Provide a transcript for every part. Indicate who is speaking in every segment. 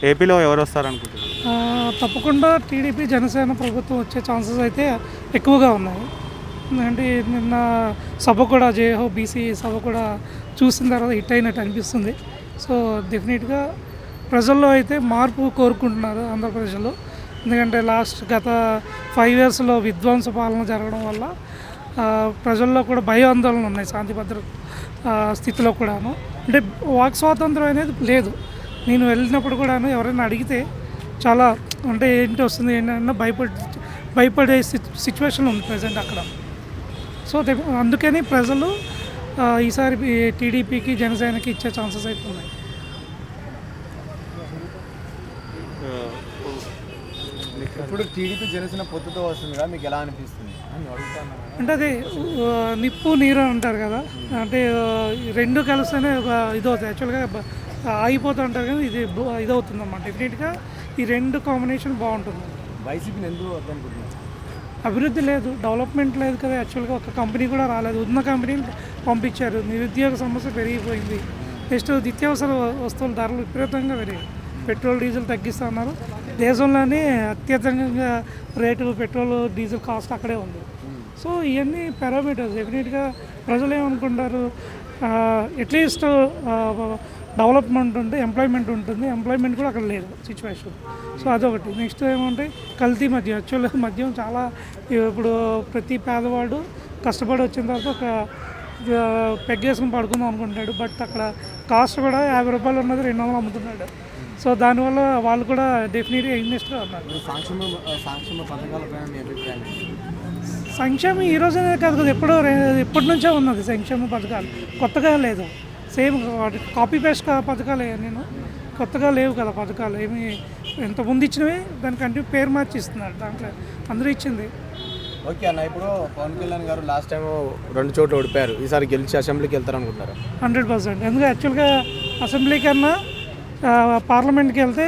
Speaker 1: ఏపీలో ఎవరు వస్తారనుకుంటున్నారు?
Speaker 2: తప్పకుండా టీడీపీ జనసేన ప్రభుత్వం వచ్చే ఛాన్సెస్ అయితే ఎక్కువగా ఉన్నాయి. ఎందుకంటే నిన్న సభ కూడా జేహో బీసీ సభ కూడా చూసిన తర్వాత హిట్ అయినట్టు అనిపిస్తుంది. సో డెఫినెట్గా ప్రజల్లో అయితే మార్పు కోరుకుంటున్నారు ఆంధ్రప్రదేశ్లో. ఎందుకంటే గత 5 yearsలో విధ్వంస పాలన జరగడం వల్ల ప్రజల్లో కూడా భయాందోళనలు ఉన్నాయి. శాంతి భద్రత స్థితిలో కూడాను అంటే వాక్ స్వాతంత్రం అనేది లేదు. నేను వెళ్ళినప్పుడు కూడాను ఎవరైనా అడిగితే చాలా అంటే ఏంటి వస్తుంది ఏంటన్నా భయపడే సిచ్యువేషన్ ఉంది ప్రజెంట్ అక్కడ. సో అందుకని ప్రజలు ఈసారి టీడీపీకి జనసేనకి ఇచ్చే ఛాన్సెస్ అయితే ఉన్నాయి.
Speaker 3: ఇప్పుడు టీడీపీ జనసేన పొత్తుతో వస్తుంది కదా, మీకు ఎలా అనిపిస్తుంది?
Speaker 2: అంటే అది నిప్పు నీరు అంటారు కదా, అంటే రెండు కలిస్తేనే ఇదవుతుంది. యాక్చువల్గా ఆగిపోతూ ఉంటారు కానీ ఇది ఇదవుతుంది అన్నమాట. డెఫినెట్గా ఈ రెండు కాంబినేషన్ బాగుంటుంది.
Speaker 3: వైసీపీని ఎందుకు వద్దనుకుంటున్నారు?
Speaker 2: అభివృద్ధి లేదు, డెవలప్మెంట్ లేదు కదా. యాక్చువల్గా ఒక కంపెనీ కూడా రాలేదు. ఉన్న కంపెనీని పంపించారు. నిరుద్యోగ సమస్య పెరిగిపోయింది. నెక్స్ట్ నిత్యావసర వస్తువుల ధరలు విపరీతంగా పెరిగాయి. పెట్రోల్ డీజిల్ తగ్గిస్తున్నారు. దేశంలోనే అత్యధికంగా రేటు పెట్రోల్ డీజిల్ కాస్ట్ అక్కడే ఉంది. సో ఇవన్నీ పారామీటర్స్. డెఫినెట్గా ప్రజలు ఏమనుకుంటారు, అట్లీస్ట్ డెవలప్మెంట్ ఉంటే ఎంప్లాయ్మెంట్ ఉంటుంది. ఎంప్లాయ్మెంట్ కూడా అక్కడ లేదు సిచ్యువేషన్. సో అదొకటి. నెక్స్ట్ ఏమంటే కల్తీ మద్యం. యాక్చువల్గా మద్యం చాలా ఇప్పుడు ప్రతి పేదవాడు కష్టపడి వచ్చిన తర్వాత ఒక పెగ్గేసుకుని పడుకుందాం అనుకుంటాడు. బట్ అక్కడ కాస్ట్ కూడా 50 రూపాయలు ఉన్నది 200 అమ్ముతున్నాడు. సో దానివల్ల వాళ్ళు కూడా డెఫినెట్గా ఇన్వెస్ట్గా ఉన్నారు. సంక్షేమం ఈ రోజునే కాదు కదా, ఎప్పటి నుంచో ఉన్నది సంక్షేమ పథకాలు. కొత్తగా లేదు. సేమ్ కాపీ పేస్ట్ పథకాలు నేను కొత్తగా లేవు కదా పథకాలు. ఏమి ఎంతమంది ఇచ్చినవి దానికంటే పేరు మార్చి ఇస్తున్నారు. దాంట్లో అందరూ ఇచ్చింది.
Speaker 3: ఓకే అన్న, ఇప్పుడు పవన్ కళ్యాణ్ గారు లాస్ట్ టైం 2 చోట్ల ఓడిపోయారు. ఈసారి గెలిచి అసెంబ్లీకి వెళ్తారనుకుంటారు?
Speaker 2: 100%. ఎందుకంటే యాక్చువల్గా అసెంబ్లీ కన్నా పార్లమెంట్కి వెళ్తే,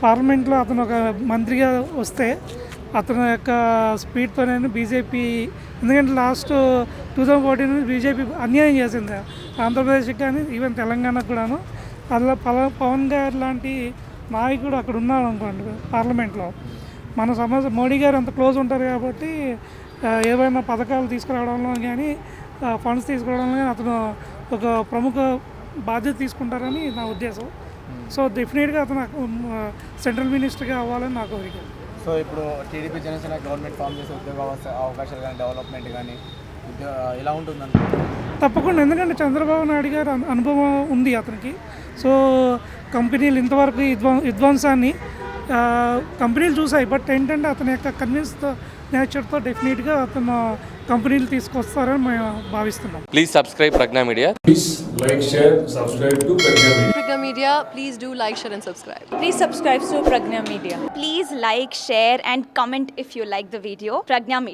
Speaker 2: పార్లమెంట్లో అతను ఒక మంత్రిగా వస్తే అతని యొక్క స్పీడ్తోనే బీజేపీ, ఎందుకంటే లాస్ట్ 2014 బీజేపీ అన్యాయం చేసింది ఆంధ్రప్రదేశ్కి కానీ ఈవెన్ తెలంగాణకు కూడాను. అలా పవన్ గారు లాంటి నాయకుడు అక్కడ ఉన్నాడు అనుకోండి పార్లమెంట్లో, మన సమస్య మోడీ గారు అంత క్లోజ్ ఉంటారు కాబట్టి ఏవైనా పథకాలు తీసుకురావడంలో కానీ ఫండ్స్ తీసుకురావడంలో కానీ అతను ఒక ప్రముఖ బాధ్యత తీసుకుంటారని నా ఉద్దేశం. సో డెఫినెట్గా అతను సెంట్రల్ మినిస్టర్గా అవ్వాలని నా కోరిక.
Speaker 3: సో ఇప్పుడు టీడీపీ జనసేన గవర్నమెంట్ ఫామ్ చేసే ఉద్యోగ అవకాశాలు కానీ డెవలప్మెంట్ కానీ ఎలా ఉంటుందని?
Speaker 2: తప్పకుండా. ఎందుకంటే చంద్రబాబు నాయుడు గారు అనుభవం ఉంది అతనికి. సో కంపెనీలు ఇంతవరకు విధ్వంసాన్ని కంపెనీలు చూసాయి. బట్ ఏంటంటే అతని యొక్క కన్విన్స్ నేచర్తో డెఫినెట్గా అతను కంపెనీలు తీసుకొస్తారని మేము భావిస్తున్నాం.
Speaker 4: Please subscribe Prajna media.
Speaker 5: Please like, share, subscribe to Pragna Media.
Speaker 6: Pragna Media, please do like, share and subscribe.
Speaker 7: Please subscribe to Pragna Media. Please like, share and comment if you like the video. Pragna Media.